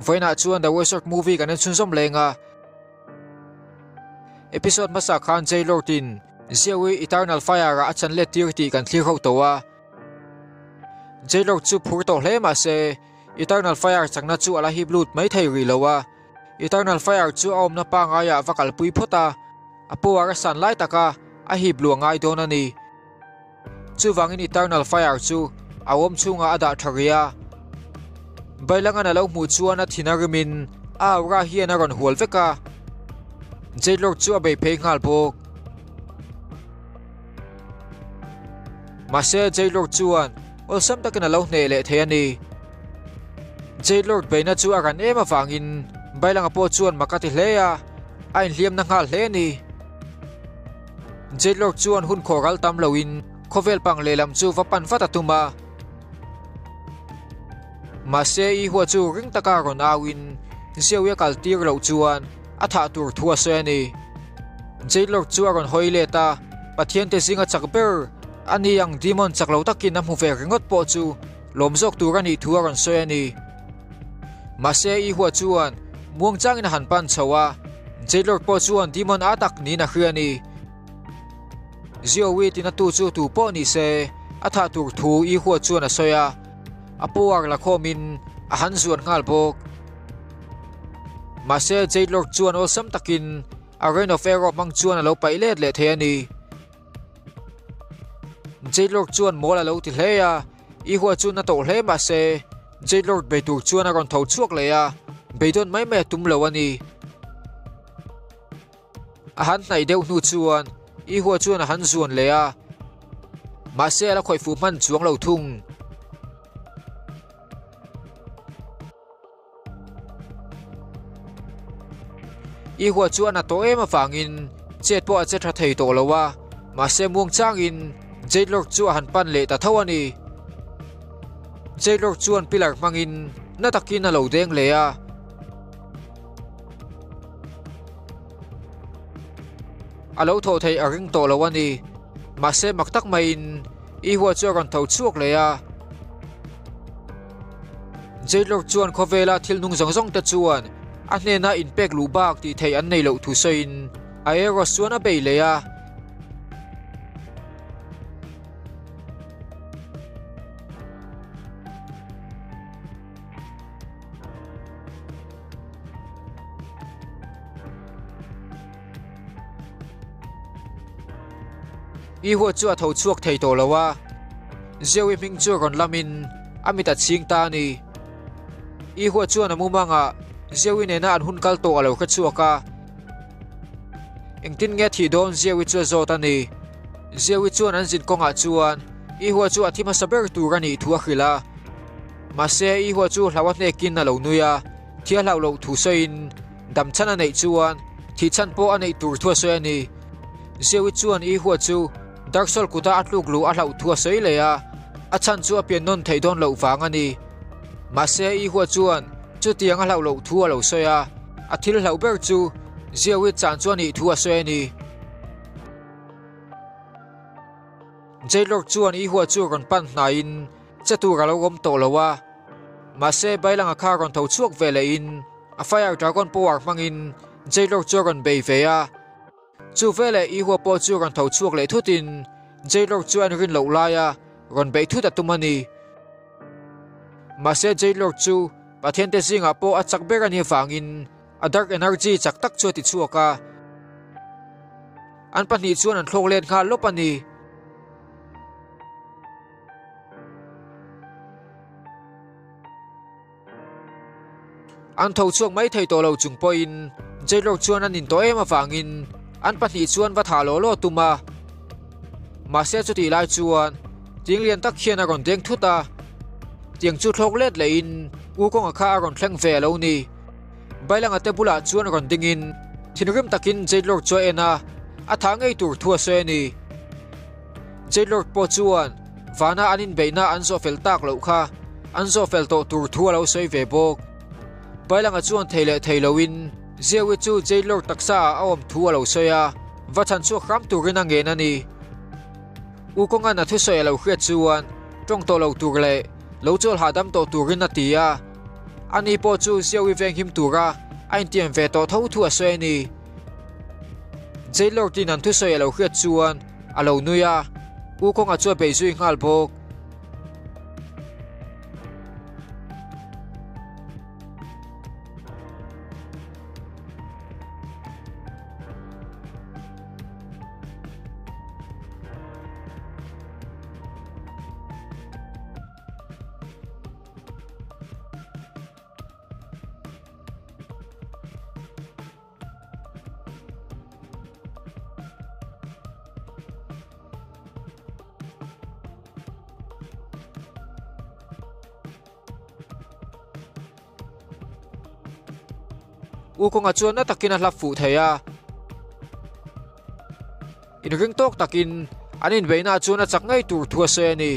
voina chuan the Westworld movie kan chun som lenga episode masa khan jailor tin ziawi eternal fire a chan le tir ti kan thlir ho towa jailor chu phur to hle ma se eternal fire changna chu ala hi blut mai thei ri lowa eternal fire chu om na pa nga ya vakal pui phota apo ara san lai taka a hi blu ngai don ani chu wangin eternal fire chu awom chunga ada tharia bailanga na lo mu chuana thinarimin a ra hian a ron hual veka jailor chu abe phei ngal bok mase jailor chuan ol sam takana lo hne le the ani jailor beina chu aran ema wangin bailanga po chuan makati hleya ain hliam na ngal hle ni jailor chuan hun khoral tam loin khovel pang lelam chu vapan fata tuma mase I huwa chu ring taka ron awin ziawi kal tir lo chuan atha tur thua se ani jailor chu aron hoileta pathian te singa chakber ani yang demon chaklo takin amu ve ringot po chu lomjok turani thu aron se ani mase I huwa chuan muang changin hanpan chawa jailor po chuan demon atak ni na khriani ziawi tina tu chu tu po ni se atha tur thu I huwa chuan a soya apuar la khomin a han zuan ngal bok mase jailor chuan ol sam takin a reign of error mang chuan alo pailet le the ani jailor chuan mola lo ti hleya I huwa chuan na to hle ma se jailor beitur chuan a ron tho chuak le ya beidon mai me tum lo ani a han nai deuh nu chuan I huwa chuan a han zuan le ya mase la khoi fu man chuang lo thung I huwa chuan a to ema wangin chet po a chet thei to lowa mase muang changin jailor chu han pan le ta thawani jailor chuan pilar mangin na takin a lo deng le ya alo tho thei a ring to lowani mase maktak main I huwa chu ron tho chuak le ya jailor chuan khovela thil nung zong zong ta chuan a hnena in pek lu bak ti thei an nei lo thu sein a eros chuan a bei le ya I huwa chu a tho chuak thei to lowa ziawi ming chu ron lamin amita ching ta ni I huwa chuan a mumanga ziawi nena an hun kal to alo kha chuaka engtin nge thi don ziawi chu zo ta ni ziawi chuan an zin konga chuan I huwa chu athima saber turani thu a khila mase I huwa chu hlawa hne kin na lo nuya thia hlau lo thu sein dam chana nei chuan thi chan po anei tur thua se ani ziawi chuan I huwa chu dark soul kuta atluk lu a hlau thua sei le ya a chan chu a pian non thei don lo wang ani mase I huwa chuan chu tiang a hlau lo thu a lo soya a thil hlau ber chu ziawi chan chuan I thu a se ani jailor chuan I huwa chu ron pan hnain chatu ga lo gom to lowa mase bailanga kha ron tho chuak ve le in a fire dragon power mangin jailor chu ron bei ve ya chu vele I huwa po chu ron tho chuak le thutin jailor chuan rin lo la ya ron bei thu ta tumani mase jailor chu pathian te singa po a chak ber ani wangin a dark energy chak tak chu ti chuaka an pani chuan an thlok len kha lopani an tho chuak mai thei to lo chung poin jailor chuan an in to ema wangin an pani chuan va tha lo lo tuma mase chu ti lai chuan ting lian tak khian a ron deng thuta tiang chu thlok let le in ukong a kha ron thleng ve lo ni bailanga te bula chuan ron dingin thinrim takin jailor chu ena a tha ngei tur thua se ni jailor po chuan vana anin beina an zo fel tak lo kha an zo fel to tur thua lo sei ve bok bailanga chuan theile theiloin ziawi chu jailor taksa awam thu lo soya vachan chu kham turin angen ani ukonga na thu soya lo khriat chuan tong to lo tur le lo chol hadam to turin atia ani po chu Zewi veng him tura ain tiam ve to tho thu a soi ni jailor tin an thu soi alo khriat chuan alo nuya u kong a chu be zui ngal bok u kong a chuan na takin a hlap fu theya in ring tok takin anin veina chuan a chak ngai tur thua se ni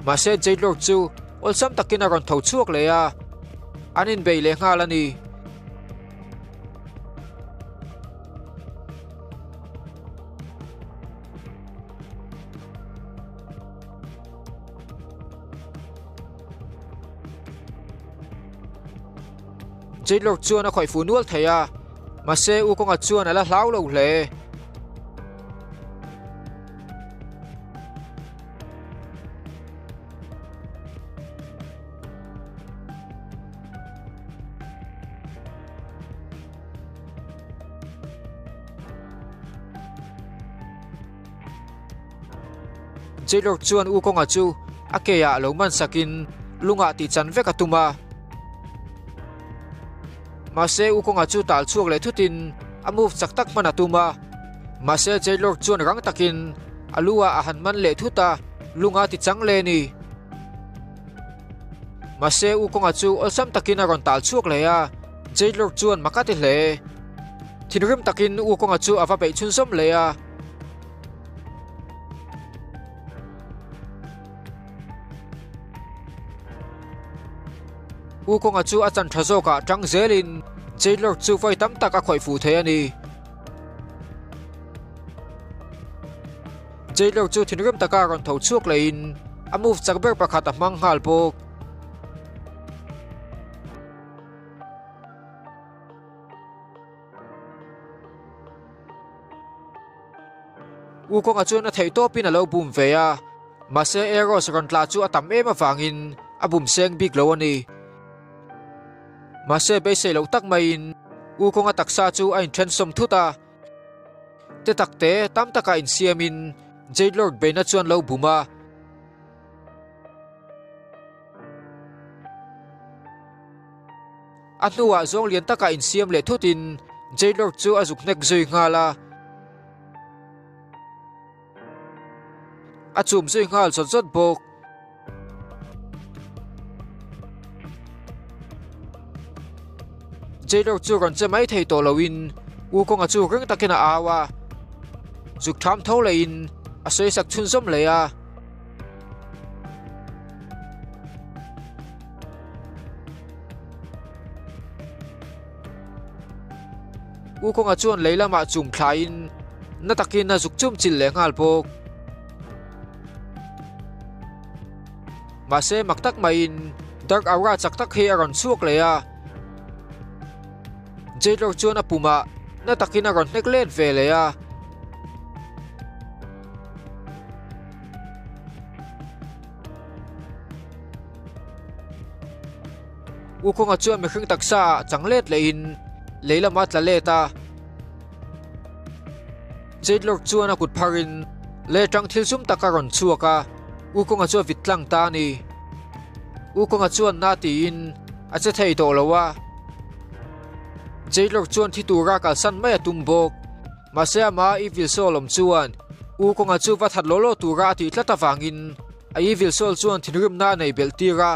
ma se jailor chu olsam takin a ron tho chuak le ya anin be le ngal ani jailor chuan a khoi fu nual theya ma se u kong a chuan ala hlau lo hle jailor chuan u kong a chu akeya lo man sakin lunga ti chan vek atuma ma se u kong a chu tal chuak le thutin a move chak tak man atuma ma se jailor chuan rang takin alua a han man le thuta lunga ti chang le ni ma se u kong a chu olsam takin a ron tal chuak le ya jailor chuan makati hle thinrim takin u kong a chu ava be chun som le ya u kong a chu a chan thazo ka tang zelin jailor chu vai tam tak a khoi fu the ani jailor chu thinrim taka ron tho chuak lein a move chakber pakhat a mang hal bok u kong a chu na thei to pin a lo bum ve ya ma se eros ron tla chu atam em awangin a bum seng big lo ani ma se be se lo tak mai in u kong a taksa chu a in then som thuta te takte tam taka in siamin jailor be na chuan lo buma atnuwa zong lian taka in siam le thutin jailor chu azuk nek zui ngala achum zui ngal zot zot bok jailor chu ron chemai thei to lowin u kong a chu ring takina awa zuk tham tho le in a soi sak chun som le ya u kong a chuan leilama chum thlain na takin na zuk chum chil le ngal bok ma se maktak mai in dark aura chak tak he aron chuak le ya jailor chuan a puma na takin a ron nek let ve le ya u kong a chuan mi khring taksa changlet le in leilama tla leta jailor chuan a kut pharin le tang thil sum taka ron chuaka u kong a chuan vitlang ta ni u kong a chuan na ti in a che thei to lowa jailor chuan thi tura kal san mai atum bok ma se ama evil soul om chuan u kong a chu va that lolo tura ti tlata wangin a evil soul chuan thinrim na nei bel tira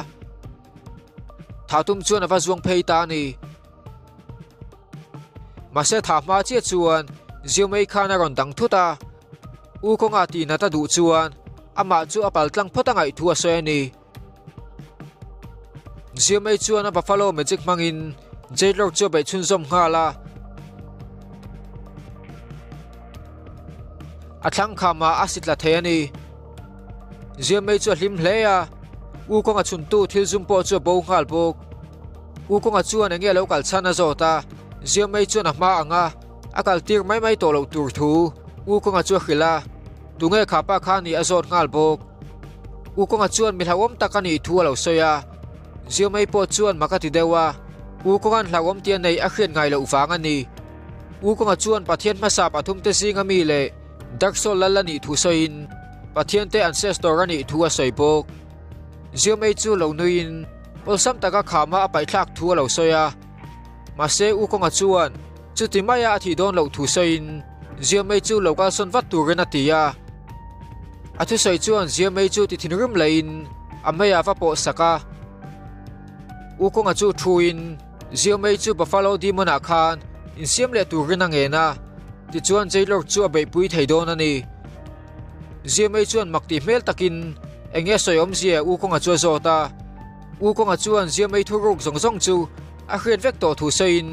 thatum chuan ava zuang phei ta ni ma se tha ma che chuan ziumei khana ron dang thuta u kong a ti na ta du chuan ama chu apal tlang photangai thu a se ni ziumei chuan a buffalo magic mangin jailor chu be chun zom ngala athlang khama asitla theani ziumei chu hlim hleya u kong a chun tu thil zum po chu bo ngal bok u ko nga chuan enge local chana zota zia mai chuan a ma anga akal tir mai to lo tur thu u ko nga chu khila tunge khapa khani azot ngal bok u ko nga chuan mi hlawom takani thu lo soya zia mai po chuan makati dewa u ko ngan hlawom tian nei a khian ngai lo wang ani u ko nga chuan pathian ma sa pathum te singa mi le daksol lalani thu soin pathian te ancestor ani thu a soipok zia mai chu lo nuin polsam taka khama apai thlak thu lo soya ma se u ko nga chuan chuti maya thi don lo thu soin zia mai chu local son vat turin atia athu soi chuan zia mai chu ti thinrim lein amaya va po saka u ko nga chu thuin zia mai chu buffalo demon a khan in siam le turin angena ti chuan jailor chu a be pui theidon ani zia mai chuan makti mel takin enge soyom zia u ko nga chu zota u ko nga chuan zia mai thu ruk zong chu a khian vek to thu sein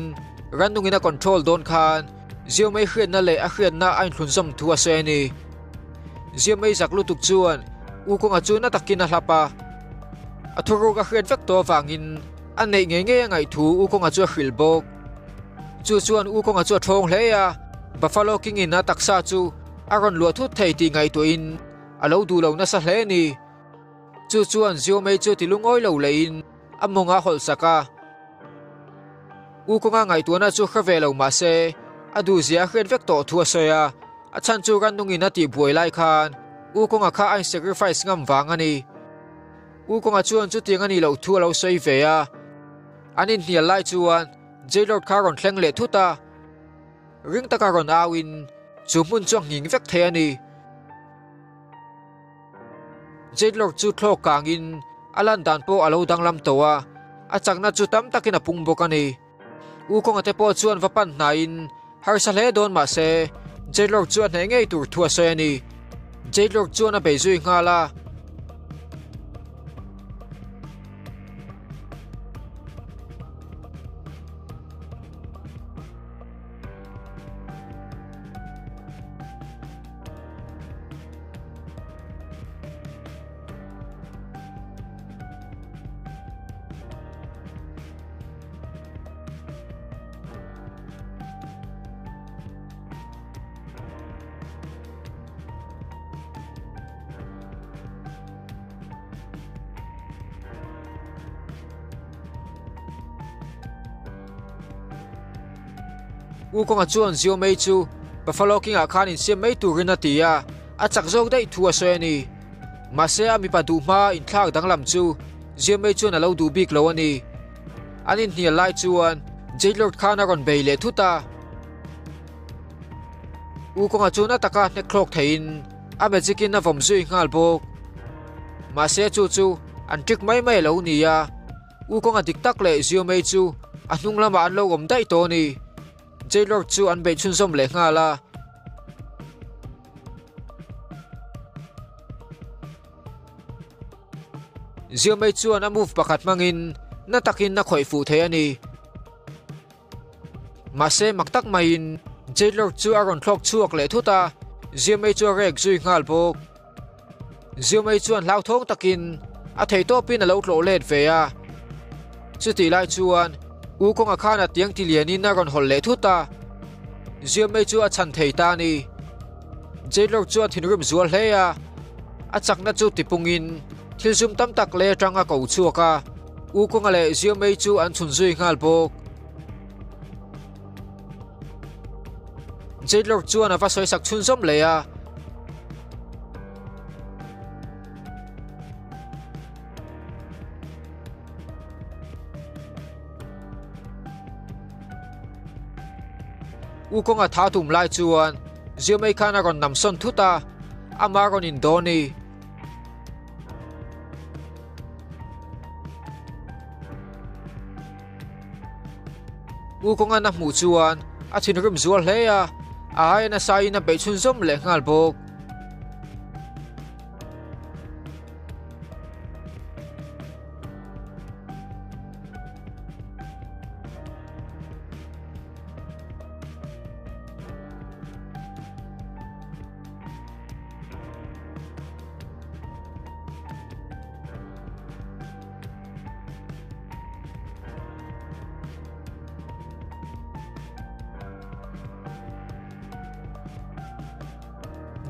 randungina control don khan zia mai khian na le a khian na ain thlun zom thu a se ni zia mai zaklu tuk chuan u ko nga chu na takin a hlapa a thu ruk a khian vek to wangin an nei nge ngai thu u ko nga chu khil bok chu chuan u ko nga chu thong hle ya buffalo king in na taksa chu aron lu thu thei ti ngai to in alo du lo na sa hle ni chu chuan zio mai chu ti lungoi lo lein amonga hol saka u ko nga ngai to na chu khave lo ma se adu zia khen vek to thu soya a chan chu ran nungi na ti buai lai khan u ko nga kha ai sacrifice ngam wang ani u ko nga chuan chu ting ani lo thu lo soi ve ya anin hnial lai chuan jailor kharon thleng le thuta ring takaron awin chu mun chuang nging vek the ani jailor chu thlok kangin alan dan po alo danglam towa achakna chu tam takin apung bokani u ko nga te po chuan vapan nain har sa le don ma se jailor chuan ne ngei tur thua se ani jailor chuan a beizui ngala u ko nga chuan zio mai chu buffalo king a khan in siam mai turin atia achak zok dai thu a se ni ma se ami pa du ma in thak danglam chu zio mai chuan alo du bik lo ani anin hnial lai chuan jailor khan aron beile thuta u ko nga chuan ataka ne clock thein a magikin na vom zui ngal bok ma se chu an tik mai lo ni ya u ko nga tiktak le zio mai chu anung lama an lo om dai to ni jailor chu an be chun som le ngala zio mai chu an move pakhat mangin na takin na khoi fu the ani ma se maktak main jailor chu aron thlok chuak le thuta zio mai chu rek zui ngal bok zio mai chu an lau thong takin a thei to pin a lo tlo let ve ya chu ti lai chuan u ko nga khana tiang tilianin na ron hol le thuta zia mai chu a chan thei ta ni jailor chu thinrim zual hle ya a chakna chu tipungin thilsum tam tak le tanga ko chuaka u ko nga le zia mai chu an chun zui ngal bok jailor chu an ava soi sak chun som le ya u ko nga tha tum lai chuan zio mai khan aron nam son thuta amaron in doni u ko nga na mu chuan a thinrim zual hle ya ai na sai na be chun zom le ngal bok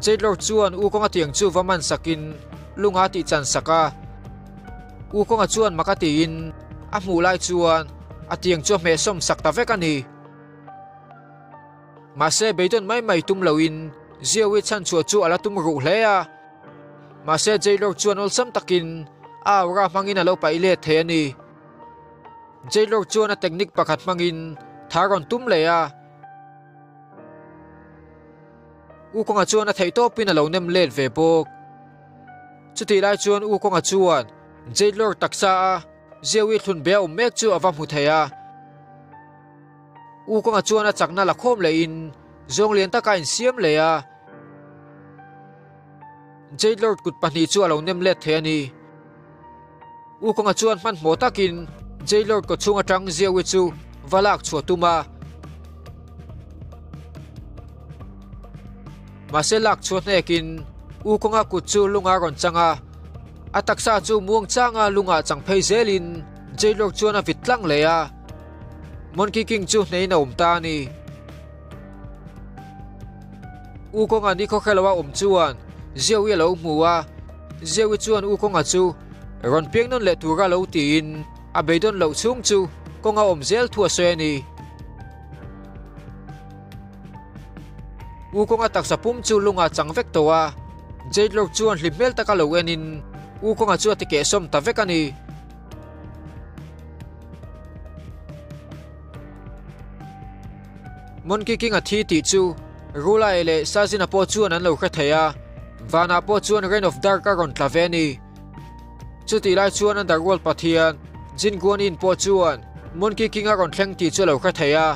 jailor chuan u konga tiang chu vaman sakin lunga ti chan saka u konga chuan makati in a hmu lai chuan a tiang chu me som sakta vek ani mase beidon mai tum loin ziawi chan chu chu ala tum ru hlea mase jailor chuan ol sam takin awra mangin alo paile the ani jailor chuan a technique pakhat mangin tharon tum leya u konga chuan a theito pin alo nem let ve bok chuti lai chuan u konga chuan jailor taksa a ziawi thun be mek chu awa mu theya u konga chuan a chakna la khom le in zong lian taka in siam leya jailor kut pani chu alo nem let the ani u konga chuan man mo takin jailor ko chunga tang ziawi chu valak chuatuma maselak chuatnekin u konga kut chu lunga ron changa ataksa chu muang changa lunga changphei zelin jailor chuan a vitlang leya monki king chu nei na umta ni u konga ni kho khelawa chuan ziawi lo muwa ziawi chuan u konga chu ron piang non le tura lo tin a beidon lo chung chu konga zel thua se ni u konga taksa pum chu lunga changvek towa jailor chuan hlimel taka lo enin u konga chu atike som ta vek ani monki king a thi ti chu rula ele sajina po chuan an lo kha thaya vana po chuan reign of dark aron tlaveni chuti lai chuan an darwal pathian jin guan in po chuan monki king aron thleng ti chu lo kha thaya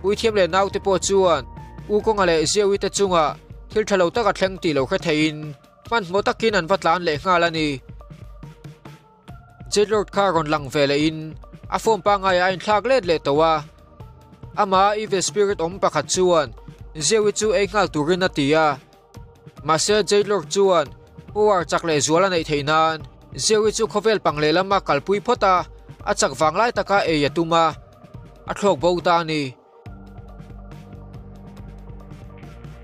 uithiam le nau te po chuan u konga le ziawi te chunga thil thalo taka thleng ti lo kha thein man mo takin an vatlan le ngalani jailor karon lang vele in a form pa ngai a in thak let le towa ama evil spirit om pakhat chuan ziawi chu ei ngal turin atia mase jailor chuan uar chakle zuala nei theinan ziawi chu khovel pangle lama kalpui phota a chak wanglai taka e yatuma a thlok bota ni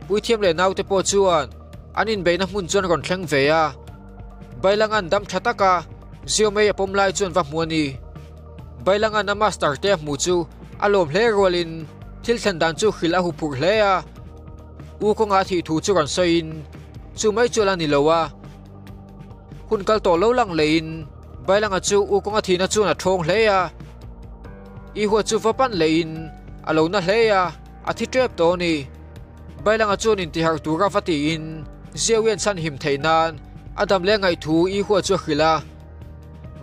uithiam le nau te po chuan anin beina hmun chuan ron thleng veya bailangan dam thataka ziomei apom lai chuan va hmuani bailangan a master te hmu chu alom hle rolin thil thlan chu khil a hu phur hlea u konga thi thu chu ron soin chu mai chu lani lowa hun kal to lo lang lein bailanga chu u konga thina chu na thong hlea I huwa chu vapan lein alo na hlea a thi trep to ni bailanga chu nin ti har tu ra fati in ziawian san him theinan adam le ngai thu I huwa chu khila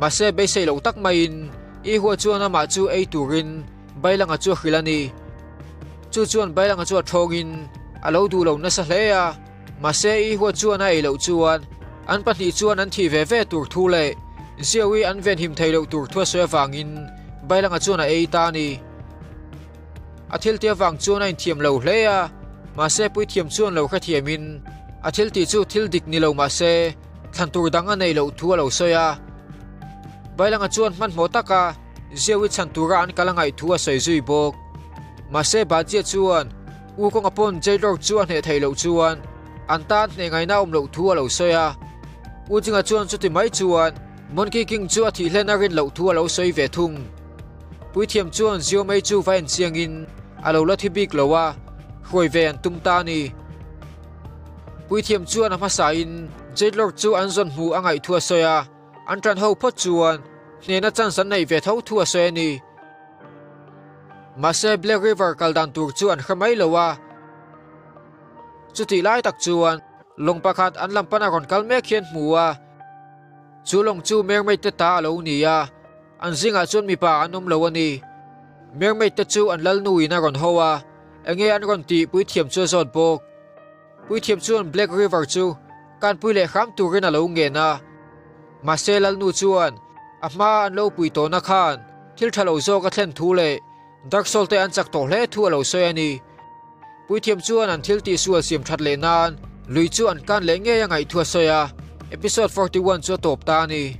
mase be sei lo tak main I huwa chu na ma chu ei turin bailanga chu khilani chu chuan bailanga chu thongin alo du lo na sa hlea mase I huwa chu na ei lo chuan an pahni chuan an thi ve ve tur thu le ziawi an ven him theilo tur thua se wangin bailanga chu na ei ta ni athil te wang chu na in thiam lo hlea mase pui thiam chuan lo kha thiamin athil ti chu thil dik ni lo mase thantur danga nei lo thu lo soya bailanga chuan man mo taka ziawi chantura an kalangai thua sei zui bok mase ba chia chuan u kong apon jailor chuan he theilo chuan anta ne ngai na lo thua lo soya u jinga chuan chuti mai chuan monki king chu athi hlenarin lo thua lo soi ve thung pui thiam chuan zio mai chu vain chiangin alo la thibik lowa khoi ve an tumta ni pui thiam chuan ama sa in jailor chu an zon mu angai thua soya an tran ho pho chuan nena chan san nei ve tho thua soya ni mase Black River kaldan tur chuan khamai lowa chuti lai tak chuan long pakhat an lampana ron kalme khian muwa chu long chu mermaid te ta lo nia an zinga chun mi pa anom lo ani mermaid te chu an lal nui na ron hoa enge an ron ti pui thiam chu zon bok pui thiam chuan Black River chu kan pui le kham turin alo nge na maselal nu chuan ama an lo pui to na khan thil thalo zo ka thlen thu le dark soul te an chak to hle thu alo soy ani pui thiam chuan an thil ti sual sim that le nan lui chu an kan le nge yangai thua soya episode 41 chu top ta ni